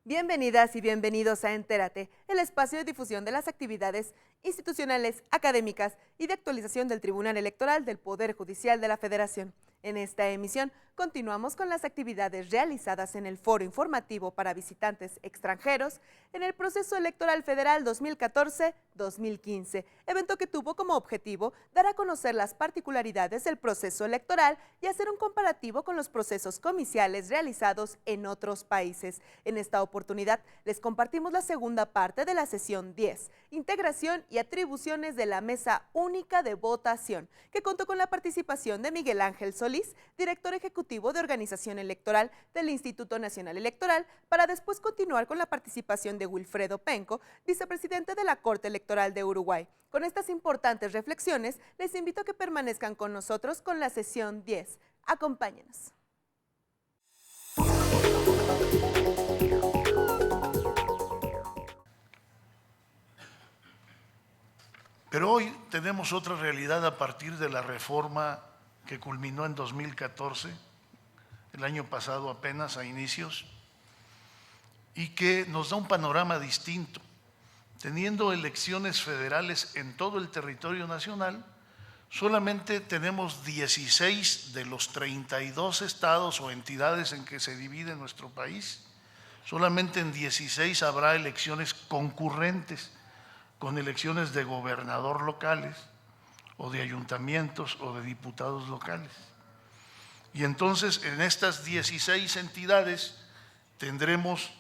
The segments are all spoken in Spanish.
Bienvenidas y bienvenidos a Entérate, el espacio de difusión de las actividades institucionales, académicas y de actualización del Tribunal Electoral del Poder Judicial de la Federación. En esta emisión continuamos con las actividades realizadas en el Foro Informativo para Visitantes Extranjeros en el Proceso Electoral Federal 2014-2015, evento que tuvo como objetivo dar a conocer las particularidades del proceso electoral y hacer un comparativo con los procesos comiciales realizados en otros países. En esta oportunidad les compartimos la segunda parte de la sesión 10, integración y atribuciones de la Mesa Única de Votación, que contó con la participación de Miguel Ángel Solís, director ejecutivo de Organización Electoral del Instituto Nacional Electoral, para después continuar con la participación de Wilfredo Penco, vicepresidente de la Corte Electoral de Uruguay. Con estas importantes reflexiones, les invito a que permanezcan con nosotros con la sesión 10. Acompáñenos. Pero hoy tenemos otra realidad a partir de la reforma que culminó en 2014, el año pasado apenas a inicios, y que nos da un panorama distinto. Teniendo elecciones federales en todo el territorio nacional, solamente tenemos 16 de los 32 estados o entidades en que se divide nuestro país. Solamente en 16 habrá elecciones concurrentes, con elecciones de gobernador locales o de ayuntamientos o de diputados locales. Y entonces en estas 16 entidades tendremos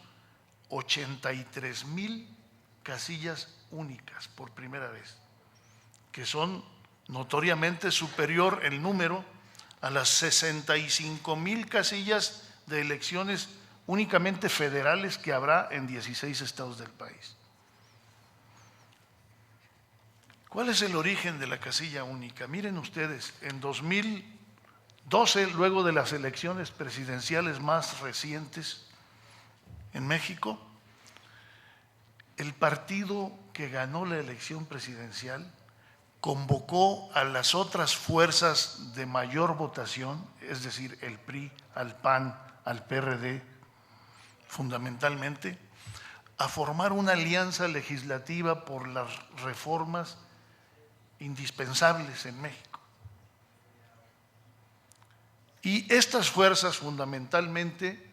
83,000 casillas únicas por primera vez, que son notoriamente superior el número a las 65,000 casillas de elecciones únicamente federales que habrá en 16 estados del país. ¿Cuál es el origen de la casilla única? Miren ustedes, en 2012, luego de las elecciones presidenciales más recientes en México, el partido que ganó la elección presidencial convocó a las otras fuerzas de mayor votación, es decir, el PRI, al PAN, al PRD, fundamentalmente, a formar una alianza legislativa por las reformas indispensables en México. Y estas fuerzas fundamentalmente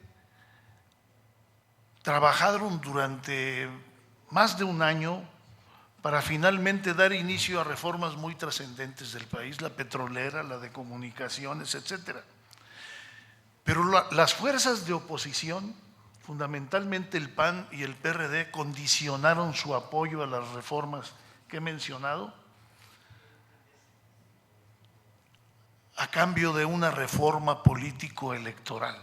trabajaron durante más de un año para finalmente dar inicio a reformas muy trascendentes del país, la petrolera, la de comunicaciones, etcétera. Pero las fuerzas de oposición, fundamentalmente el PAN y el PRD, condicionaron su apoyo a las reformas que he mencionado a cambio de una reforma político-electoral.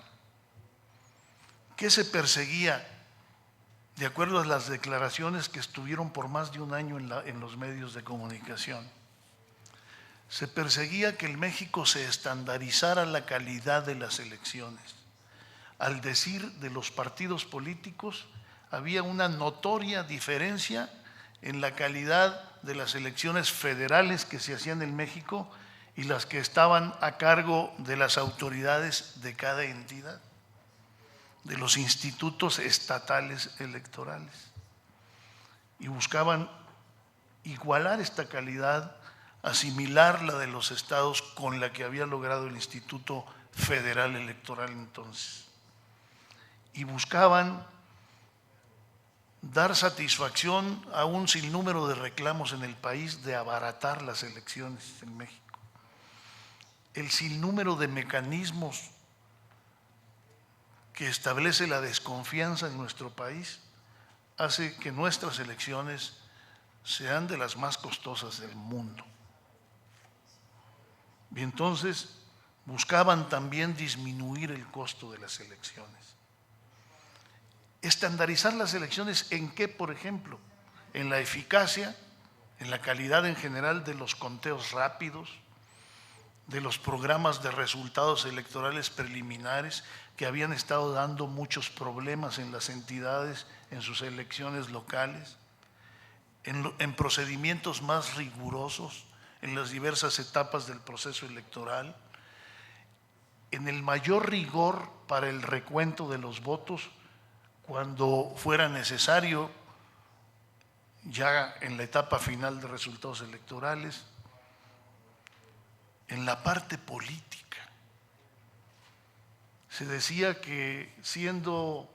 ¿Qué se perseguía? De acuerdo a las declaraciones que estuvieron por más de un año en los medios de comunicación, se perseguía que en México se estandarizara la calidad de las elecciones. Al decir de los partidos políticos, había una notoria diferencia en la calidad de las elecciones federales que se hacían en México y las que estaban a cargo de las autoridades de cada entidad, de los institutos estatales electorales. Y buscaban igualar esta calidad, asimilar la de los estados con la que había logrado el Instituto Federal Electoral entonces. Y buscaban dar satisfacción a un sinnúmero de reclamos en el país de abaratar las elecciones en México. El sinnúmero de mecanismos que establece la desconfianza en nuestro país hace que nuestras elecciones sean de las más costosas del mundo. Y entonces buscaban también disminuir el costo de las elecciones. Estandarizar las elecciones ¿en qué, por ejemplo? En la eficacia, en la calidad en general de los conteos rápidos, de los programas de resultados electorales preliminares que habían estado dando muchos problemas en las entidades en sus elecciones locales, en procedimientos más rigurosos en las diversas etapas del proceso electoral, en el mayor rigor para el recuento de los votos cuando fuera necesario ya en la etapa final de resultados electorales, en la parte política. Se decía que siendo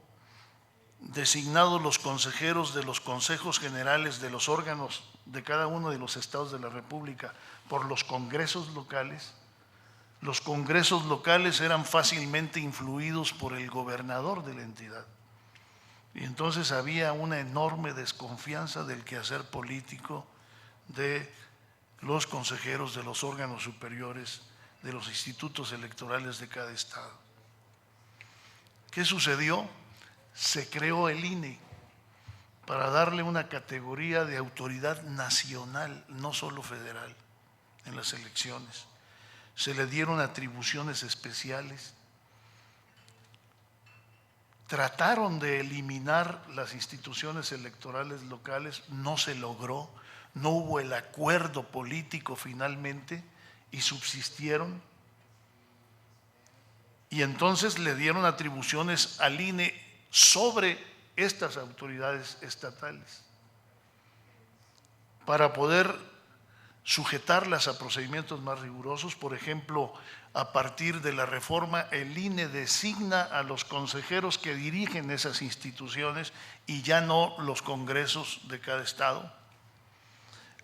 designados los consejeros de los consejos generales de los órganos de cada uno de los estados de la República por los congresos locales eran fácilmente influidos por el gobernador de la entidad. Y entonces había una enorme desconfianza del quehacer político de los consejeros de los órganos superiores de los institutos electorales de cada estado. ¿Qué sucedió? Se creó el INE para darle una categoría de autoridad nacional, no solo federal, en las elecciones. Se le dieron atribuciones especiales. Trataron de eliminar las instituciones electorales locales, no se logró, no hubo el acuerdo político finalmente y subsistieron. Y entonces le dieron atribuciones al INE sobre estas autoridades estatales para poder sujetarlas a procedimientos más rigurosos. Por ejemplo, a partir de la reforma, el INE designa a los consejeros que dirigen esas instituciones y ya no los congresos de cada estado.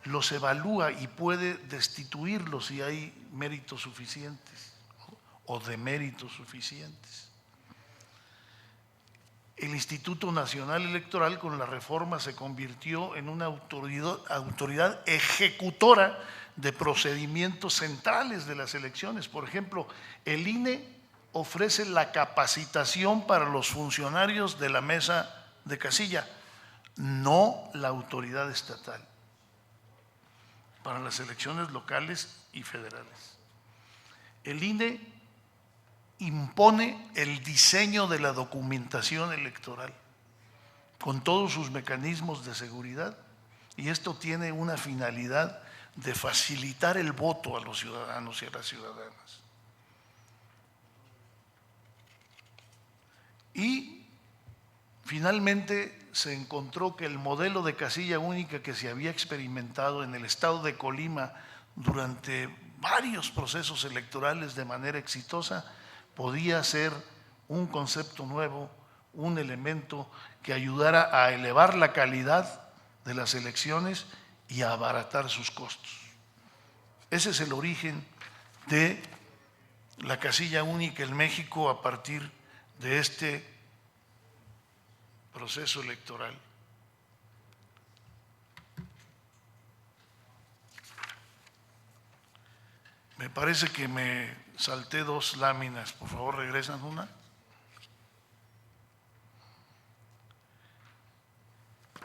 Los evalúa y puede destituirlos si hay méritos suficientes o deméritos suficientes. El Instituto Nacional Electoral con la reforma se convirtió en una autoridad ejecutora de procedimientos centrales de las elecciones. Por ejemplo, el INE ofrece la capacitación para los funcionarios de la mesa de casilla, no la autoridad estatal, para las elecciones locales y federales. El INE impone el diseño de la documentación electoral con todos sus mecanismos de seguridad, y esto tiene una finalidad de facilitar el voto a los ciudadanos y a las ciudadanas. Y finalmente se encontró que el modelo de casilla única que se había experimentado en el estado de Colima durante varios procesos electorales de manera exitosa podía ser un concepto nuevo, un elemento que ayudara a elevar la calidad de las elecciones y a abaratar sus costos. Ese es el origen de la casilla única en México a partir de este proceso electoral. Me parece que me salté dos láminas, por favor regresan una.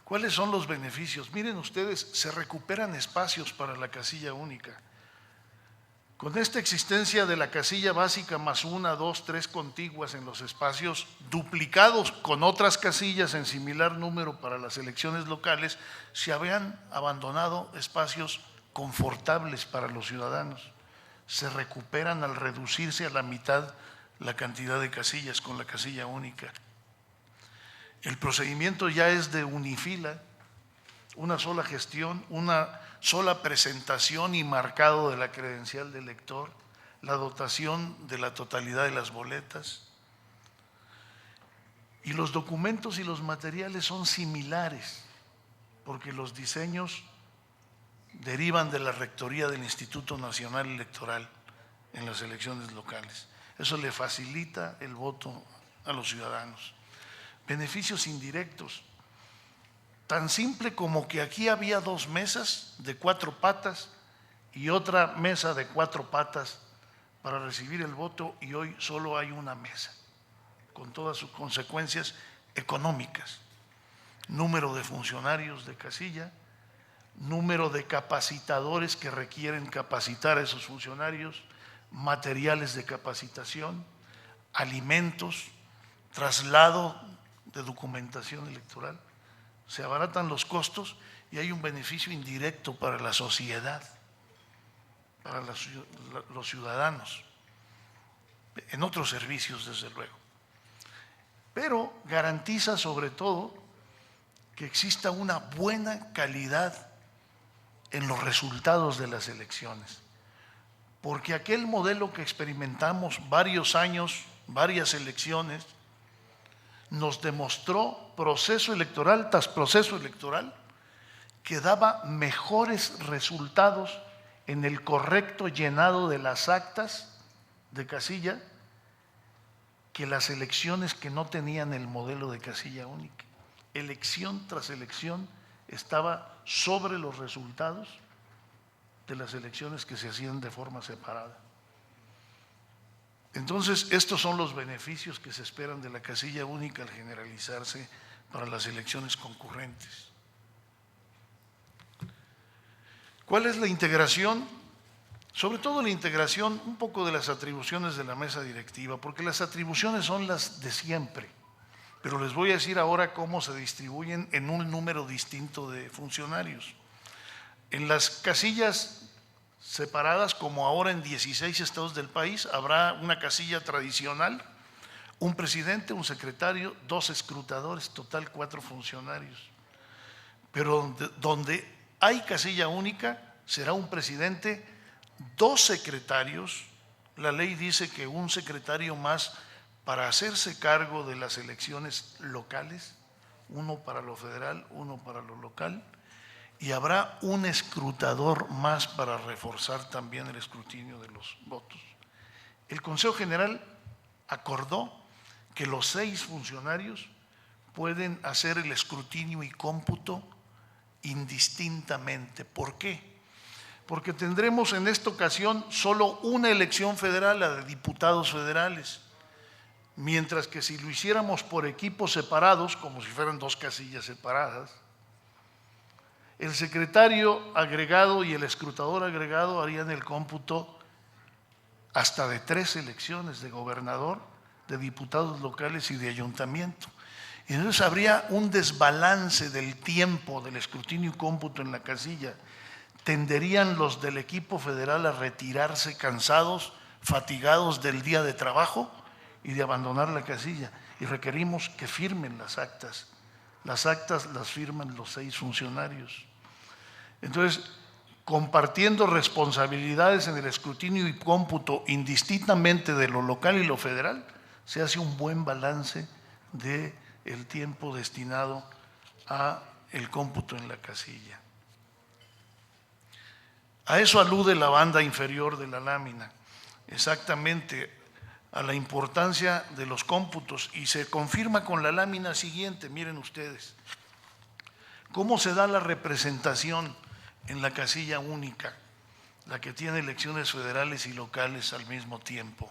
¿Cuáles son los beneficios? Miren ustedes, se recuperan espacios para la casilla única. Con esta existencia de la casilla básica más una, dos, tres contiguas en los espacios, duplicados con otras casillas en similar número para las elecciones locales, se habían abandonado espacios confortables para los ciudadanos. Se recuperan al reducirse a la mitad la cantidad de casillas con la casilla única. El procedimiento ya es de unifila, una sola gestión, una sola presentación y marcado de la credencial del elector, la dotación de la totalidad de las boletas. Y los documentos y los materiales son similares, porque los diseños derivan de la rectoría del Instituto Nacional Electoral en las elecciones locales. Eso le facilita el voto a los ciudadanos. Beneficios indirectos, tan simple como que aquí había dos mesas de 4 patas y otra mesa de 4 patas para recibir el voto y hoy solo hay una mesa, con todas sus consecuencias económicas. Número de funcionarios de casilla, número de capacitadores que requieren capacitar a esos funcionarios, materiales de capacitación, alimentos, traslado de documentación electoral. Se abaratan los costos y hay un beneficio indirecto para la sociedad, para los ciudadanos, en otros servicios desde luego. Pero garantiza sobre todo que exista una buena calidad en los resultados de las elecciones, porque aquel modelo que experimentamos varios años, varias elecciones, nos demostró proceso electoral tras proceso electoral que daba mejores resultados en el correcto llenado de las actas de casilla que las elecciones que no tenían el modelo de casilla única. Elección tras elección estaba sobre los resultados de las elecciones que se hacían de forma separada. Entonces, estos son los beneficios que se esperan de la casilla única al generalizarse para las elecciones concurrentes. ¿Cuál es la integración? Sobre todo la integración, un poco de las atribuciones de la mesa directiva, porque las atribuciones son las de siempre, pero les voy a decir ahora cómo se distribuyen en un número distinto de funcionarios. En las casillas separadas, como ahora en 16 estados del país, habrá una casilla tradicional, un presidente, un secretario, 2 escrutadores, total 4 funcionarios. Pero donde hay casilla única, será un presidente, 2 secretarios. La ley dice que un secretario más para hacerse cargo de las elecciones locales, uno para lo federal, uno para lo local, y habrá un escrutador más para reforzar también el escrutinio de los votos. El Consejo General acordó que los 6 funcionarios pueden hacer el escrutinio y cómputo indistintamente. ¿Por qué? Porque tendremos en esta ocasión solo una elección federal, la de diputados federales, mientras que si lo hiciéramos por equipos separados, como si fueran 2 casillas separadas, el secretario agregado y el escrutador agregado harían el cómputo hasta de 3 elecciones de gobernador, de diputados locales y de ayuntamiento. Y entonces habría un desbalance del tiempo del escrutinio y cómputo en la casilla. Tenderían los del equipo federal a retirarse cansados, fatigados del día de trabajo y de abandonar la casilla. Y requerimos que firmen las actas. Las actas las firman los 6 funcionarios. Entonces, compartiendo responsabilidades en el escrutinio y cómputo indistintamente de lo local y lo federal, se hace un buen balance del tiempo destinado a el cómputo en la casilla. A eso alude la banda inferior de la lámina, exactamente a la importancia de los cómputos, y se confirma con la lámina siguiente. Miren ustedes cómo se da la representación en la casilla única, la que tiene elecciones federales y locales al mismo tiempo.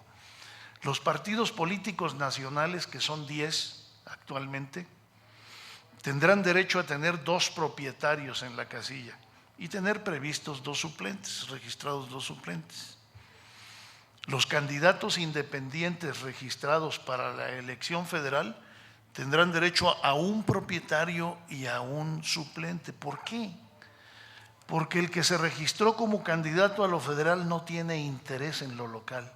Los partidos políticos nacionales, que son 10 actualmente, tendrán derecho a tener 2 propietarios en la casilla y tener previstos 2 suplentes, registrados 2 suplentes. Los candidatos independientes registrados para la elección federal tendrán derecho a un propietario y a un suplente. ¿Por qué? Porque el que se registró como candidato a lo federal no tiene interés en lo local.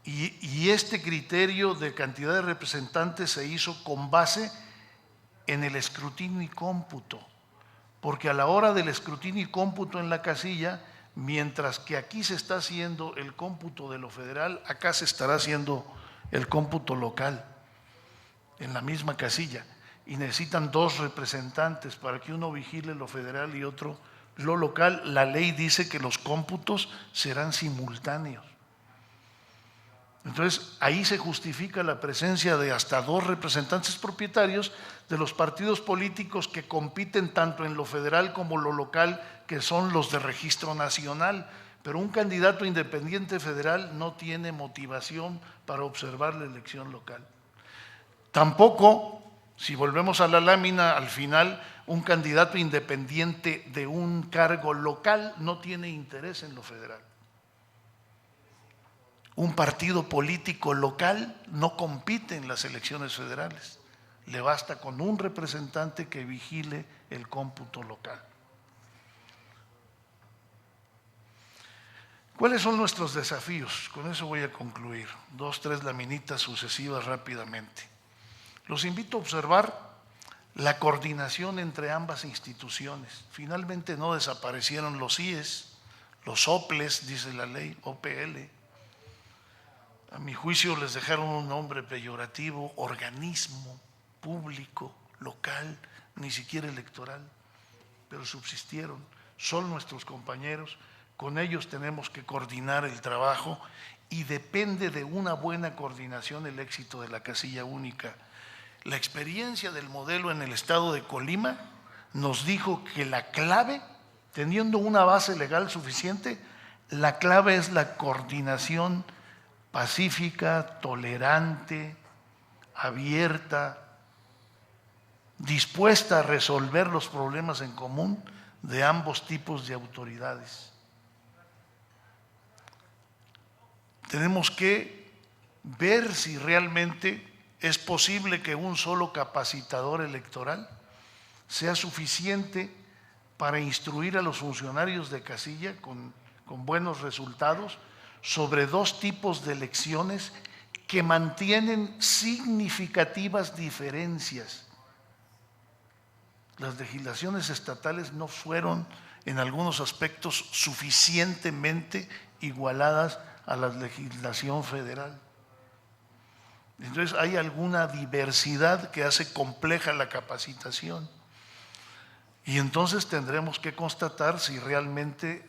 Y este criterio de cantidad de representantes se hizo con base en el escrutinio y cómputo, porque a la hora del escrutinio y cómputo en la casilla, mientras que aquí se está haciendo el cómputo de lo federal, acá se estará haciendo el cómputo local en la misma casilla, y necesitan 2 representantes para que uno vigile lo federal y otro lo local. La ley dice que los cómputos serán simultáneos. Entonces, ahí se justifica la presencia de hasta 2 representantes propietarios de los partidos políticos que compiten tanto en lo federal como lo local, que son los de registro nacional, Pero un candidato independiente federal no tiene motivación para observar la elección local. Tampoco, si volvemos a la lámina, al final, un candidato independiente de un cargo local no tiene interés en lo federal. Un partido político local no compite en las elecciones federales. Le basta con un representante que vigile el cómputo local. ¿Cuáles son nuestros desafíos? Con eso voy a concluir. 2, 3 laminitas sucesivas rápidamente. Los invito a observar la coordinación entre ambas instituciones. Finalmente no desaparecieron los IES, los OPLES, dice la ley, OPL. A mi juicio les dejaron un nombre peyorativo, organismo público, local, ni siquiera electoral, pero subsistieron, son nuestros compañeros, con ellos tenemos que coordinar el trabajo y depende de una buena coordinación el éxito de la casilla única. La experiencia del modelo en el estado de Colima nos dijo que la clave, teniendo una base legal suficiente, la clave es la coordinación pacífica, tolerante, abierta, dispuesta a resolver los problemas en común de ambos tipos de autoridades. Tenemos que ver si realmente es posible que un solo capacitador electoral sea suficiente para instruir a los funcionarios de casilla con buenos resultados sobre 2 tipos de elecciones que mantienen significativas diferencias. Las legislaciones estatales no fueron en algunos aspectos suficientemente igualadas a la legislación federal. Entonces hay alguna diversidad que hace compleja la capacitación y entonces tendremos que constatar si realmente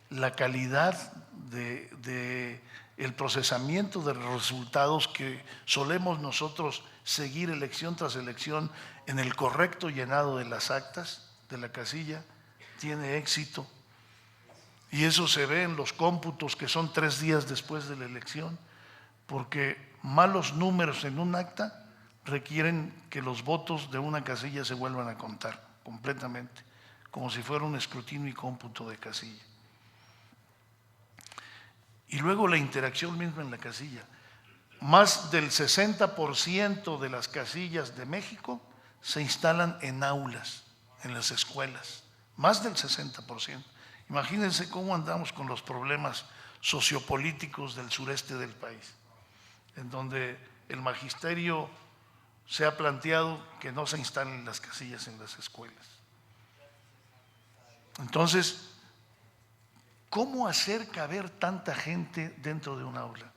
la calidad de el procesamiento de los resultados que solemos nosotros seguir elección tras elección en el correcto llenado de las actas de la casilla tiene éxito. Y eso se ve en los cómputos que son 3 días después de la elección, porque malos números en un acta requieren que los votos de una casilla se vuelvan a contar completamente, como si fuera un escrutinio y cómputo de casilla. Y luego la interacción misma en la casilla. Más del 60% de las casillas de México se instalan en aulas, en las escuelas, más del 60%. Imagínense cómo andamos con los problemas sociopolíticos del sureste del país, en donde el magisterio se ha planteado que no se instalen las casillas en las escuelas. Entonces, ¿cómo hacer caber tanta gente dentro de un aula?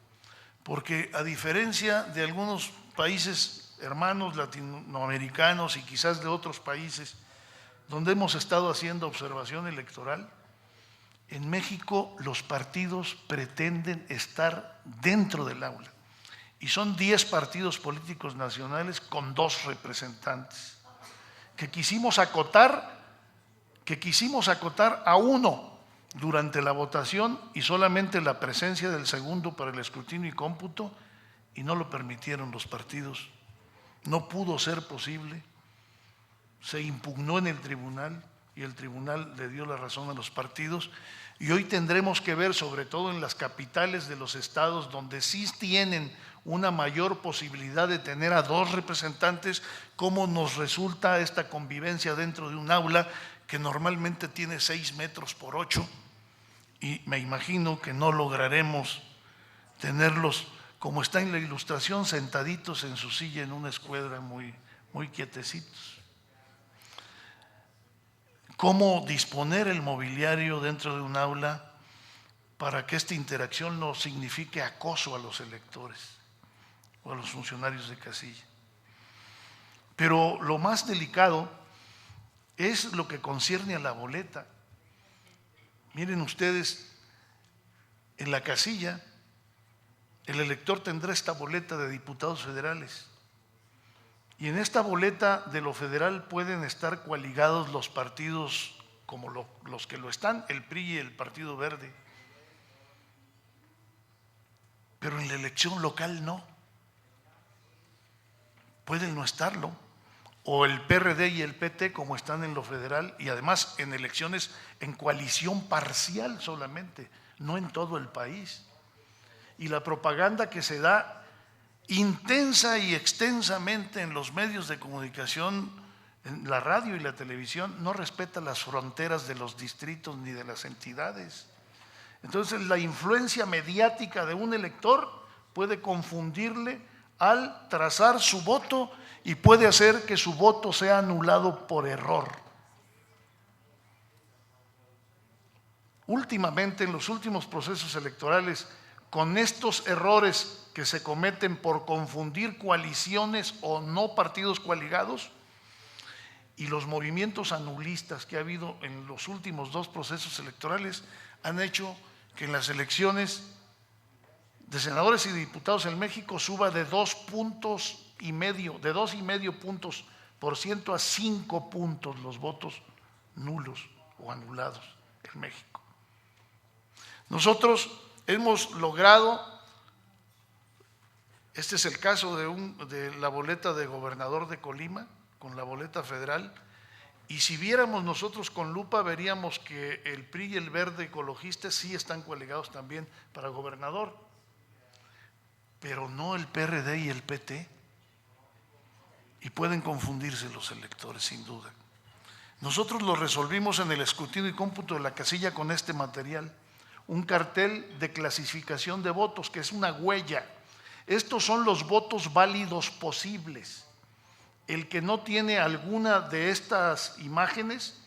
Porque a diferencia de algunos países hermanos latinoamericanos y quizás de otros países donde hemos estado haciendo observación electoral, en México los partidos pretenden estar dentro del aula y son 10 partidos políticos nacionales con 2 representantes que quisimos acotar a 1 durante la votación y solamente la presencia del segundo para el escrutinio y cómputo, y no lo permitieron los partidos. No pudo ser posible. Se impugnó en el tribunal y el tribunal le dio la razón a los partidos. Y hoy tendremos que ver, sobre todo en las capitales de los estados, donde sí tienen una mayor posibilidad de tener a 2 representantes, cómo nos resulta esta convivencia dentro de un aula que normalmente tiene 6 metros por 8. Y me imagino que no lograremos tenerlos, como está en la ilustración, sentaditos en su silla en una escuadra muy quietecitos. ¿Cómo disponer el mobiliario dentro de un aula para que esta interacción no signifique acoso a los electores o a los funcionarios de casilla? Pero lo más delicado es lo que concierne a la boleta. Miren ustedes, en la casilla, el elector tendrá esta boleta de diputados federales. Y en esta boleta de lo federal pueden estar coaligados los partidos como los que lo están, el PRI y el Partido Verde. pero en la elección local no. Pueden no estarlo. O el PRD y el PT como están en lo federal y además en elecciones en coalición parcial solamente, no en todo el país. Y la propaganda que se da intensa y extensamente en los medios de comunicación, en la radio y la televisión, no respeta las fronteras de los distritos ni de las entidades. Entonces la influencia mediática de un elector puede confundirle al trazar su voto y puede hacer que su voto sea anulado por error. Últimamente, en los últimos procesos electorales, con estos errores que se cometen por confundir coaliciones o no partidos coaligados y los movimientos anulistas que ha habido en los últimos 2 procesos electorales, han hecho que en las elecciones de senadores y diputados en México suba de 2,5 puntos por ciento a 5 puntos los votos nulos o anulados en México. Nosotros hemos logrado, este es el caso de la boleta de gobernador de Colima, con la boleta federal, y si viéramos nosotros con lupa veríamos que el PRI y el Verde ecologistas sí están coaligados también para gobernador, pero no el PRD y el PT, y pueden confundirse los electores sin duda. Nosotros lo resolvimos en el escrutinio y cómputo de la casilla con este material, un cartel de clasificación de votos que es una huella. Estos son los votos válidos posibles. El que no tiene alguna de estas imágenes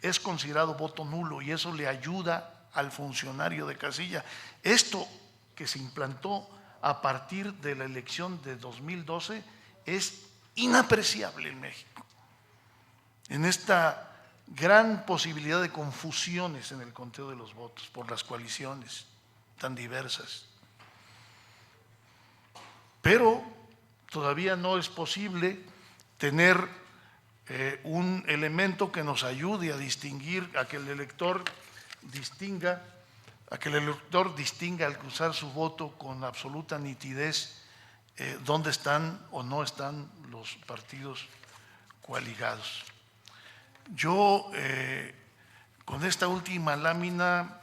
es considerado voto nulo y eso le ayuda al funcionario de casilla. Esto que se implantó a partir de la elección de 2012 es inapreciable en México. En esta gran posibilidad de confusiones en el conteo de los votos por las coaliciones tan diversas. Pero todavía no es posible tener un elemento que nos ayude a distinguir, a que el elector distinga al cruzar su voto con absoluta nitidez dónde están o no están los partidos coaligados. Yo con esta última lámina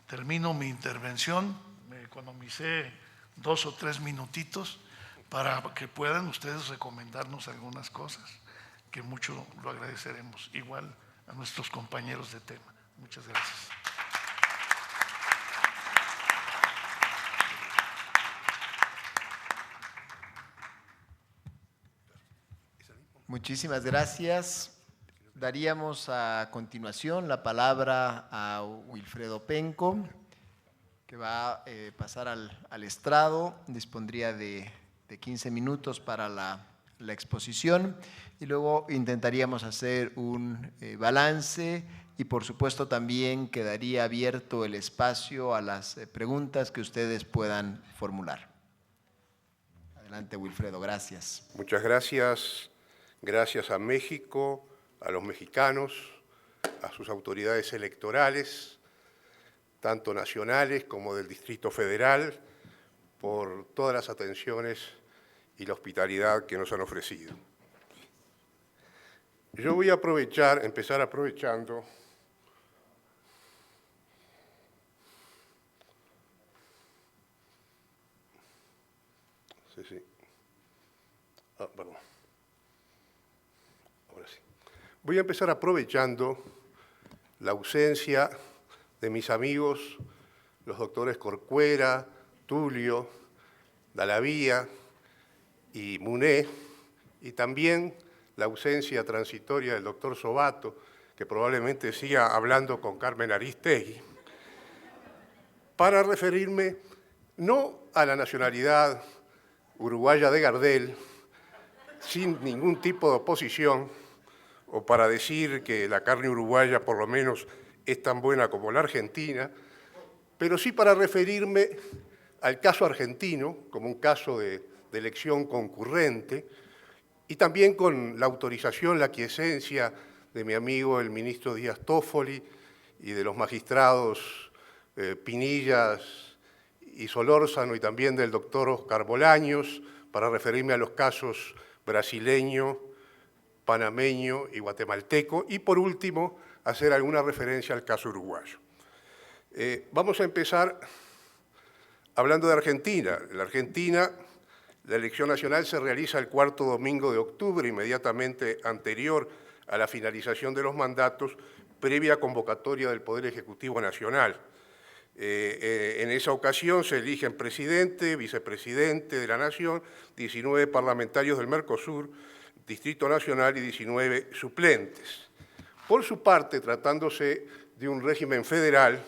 termino mi intervención, me economicé 2 o 3 minutitos para que puedan ustedes recomendarnos algunas cosas, que mucho lo agradeceremos, igual a nuestros compañeros de tema. Muchas gracias. Muchísimas gracias. Daríamos a continuación la palabra a Wilfredo Penco, que va a pasar al estrado. Dispondría de 15 minutos para la exposición y luego intentaríamos hacer un balance y por supuesto también quedaría abierto el espacio a las preguntas que ustedes puedan formular. Adelante, Wilfredo, gracias. Muchas gracias. Gracias a México, a los mexicanos, a sus autoridades electorales, tanto nacionales como del Distrito Federal, por todas las atenciones y la hospitalidad que nos han ofrecido. Yo voy a empezar aprovechando perdón. Ahora sí. Voy a empezar aprovechando la ausencia de mis amigos, los doctores Corcuera, Tulio, Dalavía y Muné, y también la ausencia transitoria del doctor Sobato, que probablemente siga hablando con Carmen Aristegui, para referirme no a la nacionalidad uruguaya de Gardel, sin ningún tipo de oposición, o para decir que la carne uruguaya por lo menos es tan buena como la argentina, pero sí para referirme al caso argentino como un caso de elección concurrente y también con la autorización, la aquiescencia de mi amigo el ministro Díaz Toffoli y de los magistrados Pinillas y Solórzano y también del doctor Oscar Bolaños, para referirme a los casos brasileño, panameño y guatemalteco, y por último, hacer alguna referencia al caso uruguayo. Vamos a empezar hablando de Argentina. En la Argentina, la elección nacional se realiza el cuarto domingo de octubre, inmediatamente anterior a la finalización de los mandatos, previa convocatoria del Poder Ejecutivo Nacional. En esa ocasión se eligen presidente, vicepresidente de la Nación, 19 parlamentarios del Mercosur, Distrito Nacional y 19 suplentes. Por su parte, tratándose de un régimen federal,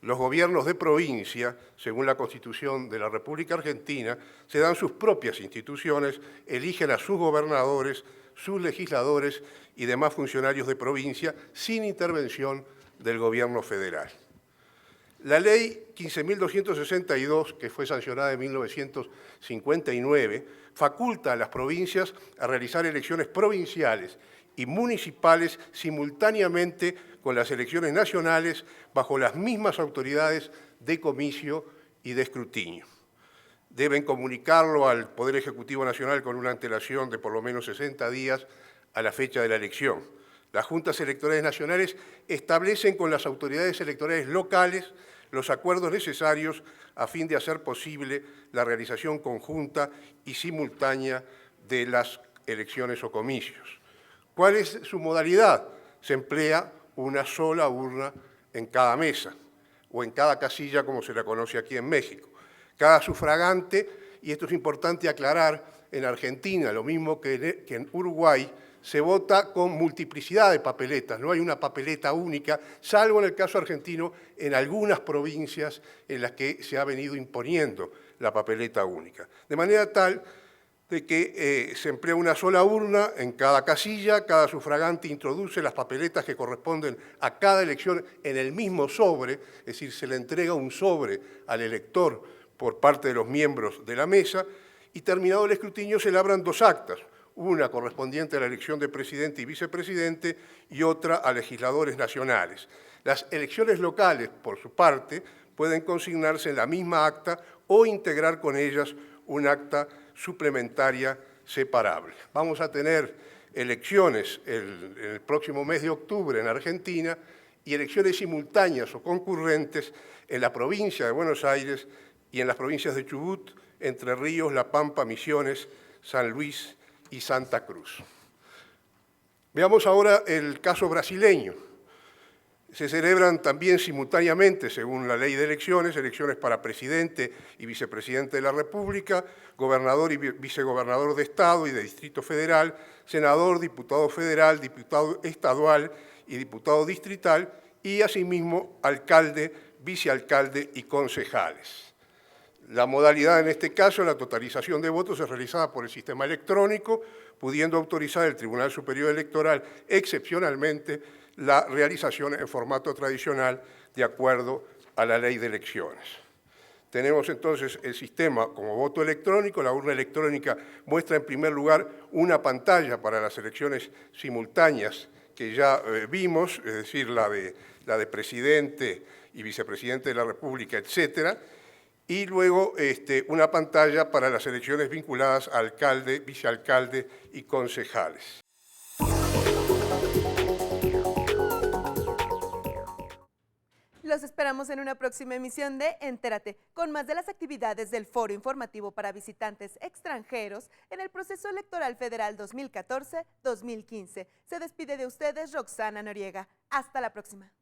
los gobiernos de provincia, según la Constitución de la República Argentina, se dan sus propias instituciones, eligen a sus gobernadores, sus legisladores y demás funcionarios de provincia sin intervención del gobierno federal. La ley 15.262, que fue sancionada en 1959, faculta a las provincias a realizar elecciones provinciales y municipales simultáneamente con las elecciones nacionales bajo las mismas autoridades de comicio y de escrutinio. Deben comunicarlo al Poder Ejecutivo Nacional con una antelación de por lo menos 60 días a la fecha de la elección. Las juntas electorales nacionales establecen con las autoridades electorales locales los acuerdos necesarios a fin de hacer posible la realización conjunta y simultánea de las elecciones o comicios. ¿Cuál es su modalidad? Se emplea una sola urna en cada mesa o en cada casilla, como se la conoce aquí en México. Cada sufragante, y esto es importante aclarar, en Argentina, lo mismo que en Uruguay, se vota con multiplicidad de papeletas, no hay una papeleta única, salvo en el caso argentino, en algunas provincias en las que se ha venido imponiendo la papeleta única. De manera tal de que se emplea una sola urna en cada casilla, cada sufragante introduce las papeletas que corresponden a cada elección en el mismo sobre, es decir, se le entrega un sobre al elector por parte de los miembros de la mesa, y terminado el escrutinio se labran dos actas, una correspondiente a la elección de presidente y vicepresidente y otra a legisladores nacionales. Las elecciones locales, por su parte, pueden consignarse en la misma acta o integrar con ellas un acta suplementaria separable. Vamos a tener elecciones en el próximo mes de octubre en Argentina y elecciones simultáneas o concurrentes en la provincia de Buenos Aires y en las provincias de Chubut, Entre Ríos, La Pampa, Misiones, San Luis y Santa Cruz. Veamos ahora el caso brasileño. Se celebran también simultáneamente, según la ley de elecciones, elecciones para presidente y vicepresidente de la República, gobernador y vicegobernador de Estado y de Distrito Federal, senador, diputado federal, diputado estadual y diputado distrital, y asimismo alcalde, vicealcalde y concejales. La modalidad en este caso, la totalización de votos, es realizada por el sistema electrónico, pudiendo autorizar el Tribunal Superior Electoral excepcionalmente la realización en formato tradicional de acuerdo a la ley de elecciones. Tenemos entonces el sistema como voto electrónico. La urna electrónica muestra en primer lugar una pantalla para las elecciones simultáneas que ya vimos, es decir, la de presidente y vicepresidente de la República, etcétera, y luego una pantalla para las elecciones vinculadas a alcalde, vicealcalde y concejales. Los esperamos en una próxima emisión de Entérate, con más de las actividades del Foro Informativo para Visitantes Extranjeros en el Proceso Electoral Federal 2014-2015. Se despide de ustedes Roxana Noriega. Hasta la próxima.